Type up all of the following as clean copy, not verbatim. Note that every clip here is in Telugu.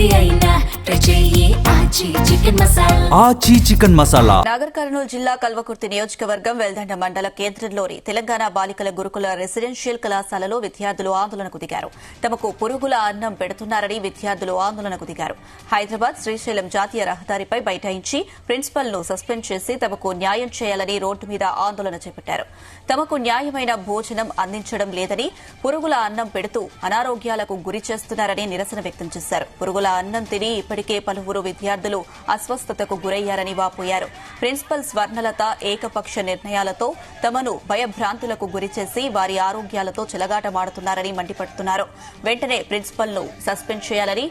ఏది అయినా ట్రై చెయ్యి ఆచి చికెన్ మసాలా. నాగర్ కర్నూలు జిల్లా కల్వకుర్తి నియోజకవర్గం వెల్దండ మండల కేంద్రంలోని తెలంగాణ బాలికల గురుకుల రెసిడెన్షియల్ కళాశాలలో విద్యార్థులు ఆందోళనకు దిగారు. తమకు పురుగుల అన్నం పెడుతున్నారని విద్యార్థులు ఆందోళనకు దిగారు. హైదరాబాద్ శ్రీశైలం జాతీయ రహదారిపై బైఠాయించి ప్రిన్సిపల్ ను సస్పెండ్ చేసి తమకు న్యాయం చేయాలని రోడ్డు మీద ఆందోళన చేపట్టారు. తమకు న్యాయమైన భోజనం అందించడం లేదని, పురుగుల అన్నం పెడుతూ అనారోగ్యాలకు గురి చేస్తున్నారని నిరసన వ్యక్తం చేశారు. పురుగుల అన్నం తిని ఇప్పటికే పలువురు విద్యార్థులు అస్వస్థతకు గురయ్యారని వాపోయారు. ప్రిన్సిపల్ స్వర్ణలత ఏకపక్ష నిర్ణయాలతో తమను భయభ్రాంతులకు గురిచేసి వారి ఆరోగ్యాలతో చెలగాటమాడుతున్నారని మండిపడుతున్నారు. వెంటనే ప్రిన్సిపల్ ను సస్పెండ్ చేయాలని,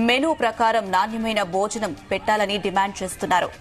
మెనూ ప్రకారం నాణ్యమైన భోజనం పెట్టాలని డిమాండ్ చేస్తున్నారు.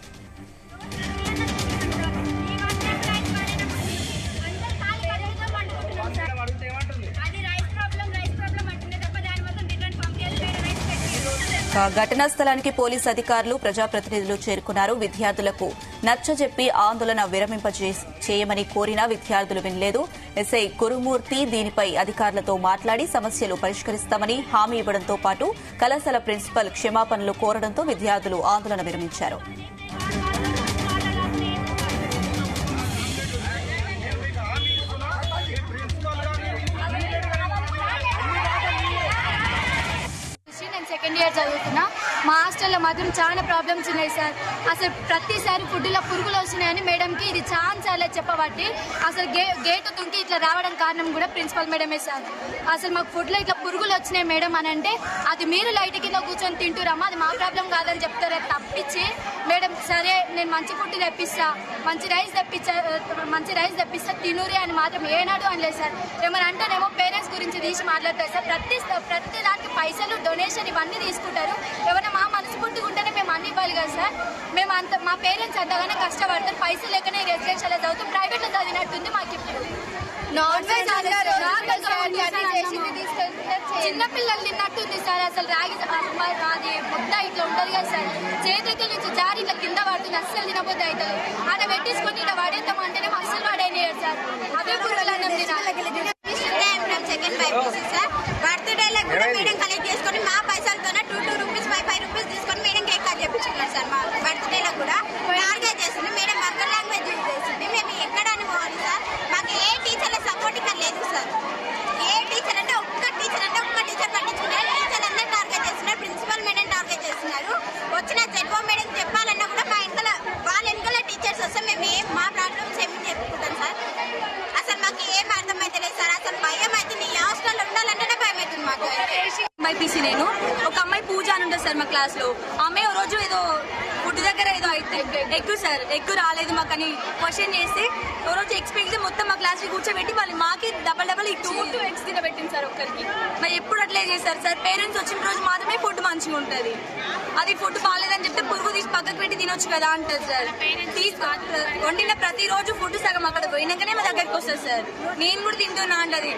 ఘటనా స్థలానికి పోలీసు అధికారులు, ప్రజాప్రతినిధులు చేరుకున్నారు. విద్యార్థులకు నచ్చజెప్పి ఆందోళన విరమింపచేయమని కోరినా విద్యార్థులు వినలేదు. ఎస్ఐ కురుమూర్తి దీనిపై అధికారులతో మాట్లాడి సమస్యలు పరిష్కరిస్తామని హామీ ఇవ్వడంతో పాటు కళాశాల ప్రిన్సిపల్ క్షమాపణలు కోరడంతో విద్యార్థులు ఆందోళన విరమించారు. సెకండ్ ఇయర్ చదువుతున్నా. మా హాస్టల్లో మాత్రం చాలా ప్రాబ్లమ్స్ ఉన్నాయి సార్. అసలు ప్రతిసారి ఫుడ్లో పురుగులు వస్తున్నాయని మేడంకి ఇది చాలా చెప్పబట్టి అసలు గేటు తుంకి ఇట్లా రావడం కారణం కూడా ప్రిన్సిపల్ మేడమే సార్. అసలు మాకు ఫుడ్లో ఇట్లా పురుగులు వచ్చినాయి మేడం అని అంటే అది మీరు లైట్ కింద కూర్చొని తింటురమ్మా, అది మా ప్రాబ్లం కాదని చెప్తారే తప్పించి మేడం సరే నేను మంచి ఫుడ్ తెప్పిస్తా, మంచి రైస్ తెప్పిస్తా తినురే అని మాత్రం ఏనాడు అనలేదు సార్. ఏమని అంటేనేమో పేరెంట్స్ గురించి తీసి మాట్లాడతారు సార్. ప్రతి దానికి పైసలు డొనేషన్ ఇవన్నీ తీసుకుంటారు. ఎవరైనా మా మనసు పుట్టుకుంటేనే మేము అన్ని ఇవ్వాలి కదా సార్. మేము మా పేరెంట్స్ అంతగానే కష్టపడతారు. పైసలు లేకనే రెసిడెన్షియల్ చదువుతాం. ప్రైవేట్ లో చదివినట్టుంది మాకు ఇప్పుడు. నాన్ వెజ్ చిన్నపిల్లలు తిన్నట్టుంది సార్. అసలు రాగి అది ముద్ద ఇట్లా ఉంటుంది కదా సార్, చేతుల నుంచి జారి ఇట్లా కింద పడుతుంది. అస్సలు తినబోద్ది అవుతుంది. అలా పెట్టించుకొని ఇట్లా పడేద్దాం అంటేనే అస్సలు పడేయలేదు సార్. అవే పురుగులు అన్నం తినాలి. సెకండ్ సార్ బర్త్డేలకు కూడా మేడం కలెక్ట్ చేసుకొని మా పైసలతోనే 2 రూపీస్ 5 రూపీస్ తీసుకొని మేడం కేక్ కట్ చేయించుకున్నారు సార్. మా బర్త్డేలకు కూడా ఆర్గనైజ్ చేస్తుంది మేడం. వర్కర్ లాంగ్వేజ్ యూజ్ చేస్తుంది. మేము ఎక్కడ అనుకోవాలి సార్. మాకు ఏ టీచర్ల సపోర్ట్ ఇక్కడ లేదు సార్. ఏ టీచర్ అంటే ఒక్క టీచర్ పట్టించుకున్నారు. టీచర్ అందరూ టార్గెట్ చేస్తున్నారు. ప్రిన్సిపల్ మేడం టార్గెట్ చేస్తున్నారు. వచ్చిన జెడ్ఓ మేడం చెప్పాలన్నా కూడా మా వెనకాల వాళ్ళ వెనకాల టీచర్స్ వస్తే మేము మా ప్రాబ్లమ్స్ ఏమి చెప్పుకుంటాం సార్. అసలు మాకు ఏం అర్థమైతే లేదు సార్. అసలు భయం అయితే నీ హాస్టల్లో ఉండాలంటేనే భయం అవుతుంది మాకు. బైపీసీ నేను ఒక అమ్మాయి పూజ అని ఉంటుంది సార్ మా క్లాస్ లో. అమ్మాయి ఓ రోజు ఏదో ఫుడ్ దగ్గర ఏదో అయితే ఎగ్గు రాలేదు మాకు అని క్వశ్చన్ చేస్తే ఓ రోజు ఎక్స్పెక్ట్ మొత్తం మా క్లాస్ కి కూర్చోబెట్టి వాళ్ళు మాకి డబల్ 2 ఎగ్స్ తినబెట్టింది సార్ ఒక్కరికి. మరి ఎప్పుడు అట్లే చేస్తారు సార్. పేరెంట్స్ వచ్చిన రోజు మాత్రమే ఫుడ్ మంచిగా ఉంటుంది. అది ఫుడ్ బాగాలేదని చెప్తే పురుగు తీసి పక్కకు పెట్టి తినొచ్చు కదా అంటారు సార్. వండిన ప్రతిరోజు ఫుడ్ సగం అక్కడ పోయినాకనే మా దగ్గరికి వస్తుంది సార్. నేను కూడా తింటున్నా అంటది.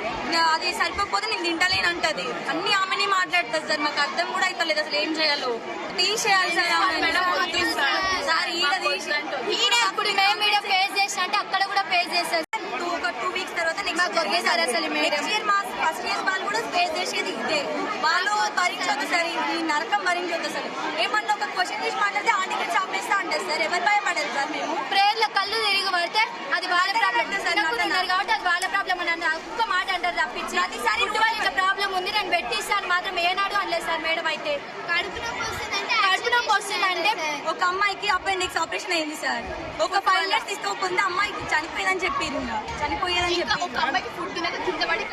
అది సరిపోతే నేను తింటలేను అంటది. అన్ని ఆమెనే మాట్లాడుతుంది సార్. మాకు అర్థం కూడా అయిపోలేదు అసలు ఏం చేయాలో. తీసేయాలి సార్. సార్ ఈడ అప్పుడు మేము ఈడ ఫేస్ చేసినట్టు అక్కడ కూడా ఫేస్ చేస్తారు. ఒక 2 వీక్స్ తర్వాత నెక్స్ట్ సార్ అసలు నెక్స్ట్ ఇయర్ మా ఫస్ట్ ఇయర్ వాళ్ళు కూడా ఫేస్ చేసేది ఇదే. వాళ్ళు భరించొద్దు సార్. ఈ నరకం భరించొద్దు సార్. ఏమన్నా ఒక క్వశ్చన్ తీసి మాట్లాడితే ఆర్టికల్ చాపేస్తా అంటారు సార్. ఎవరు భయపడదు సార్. మేము ప్రేయర్ లో కళ్ళు తిరిగి పడితే అది వాళ్ళ ప్రాబ్లం సార్. కాబట్టి అది వాళ్ళ ప్రాబ్లం అని ఒక్క మాట అంటారు తప్పించి ప్రతిసారి వాళ్ళు ఇట్లా ప్రాబ్లం ఉంది నేను పెట్టిస్తాను మాత్రం ఏనాడు అనలేదు సార్. మేడం అయితే కడుపు నొప్పి వస్తుందంటే ఒక అమ్మాయికి అపెండిక్స్ ఆపరేషన్ అయింది సార్. ఒక 5 years తీసుకోకుండా అమ్మాయికి చనిపోయేదని చెప్పారు. ఒక అమ్మాయికి ఫుడ్ తినక కింద పడి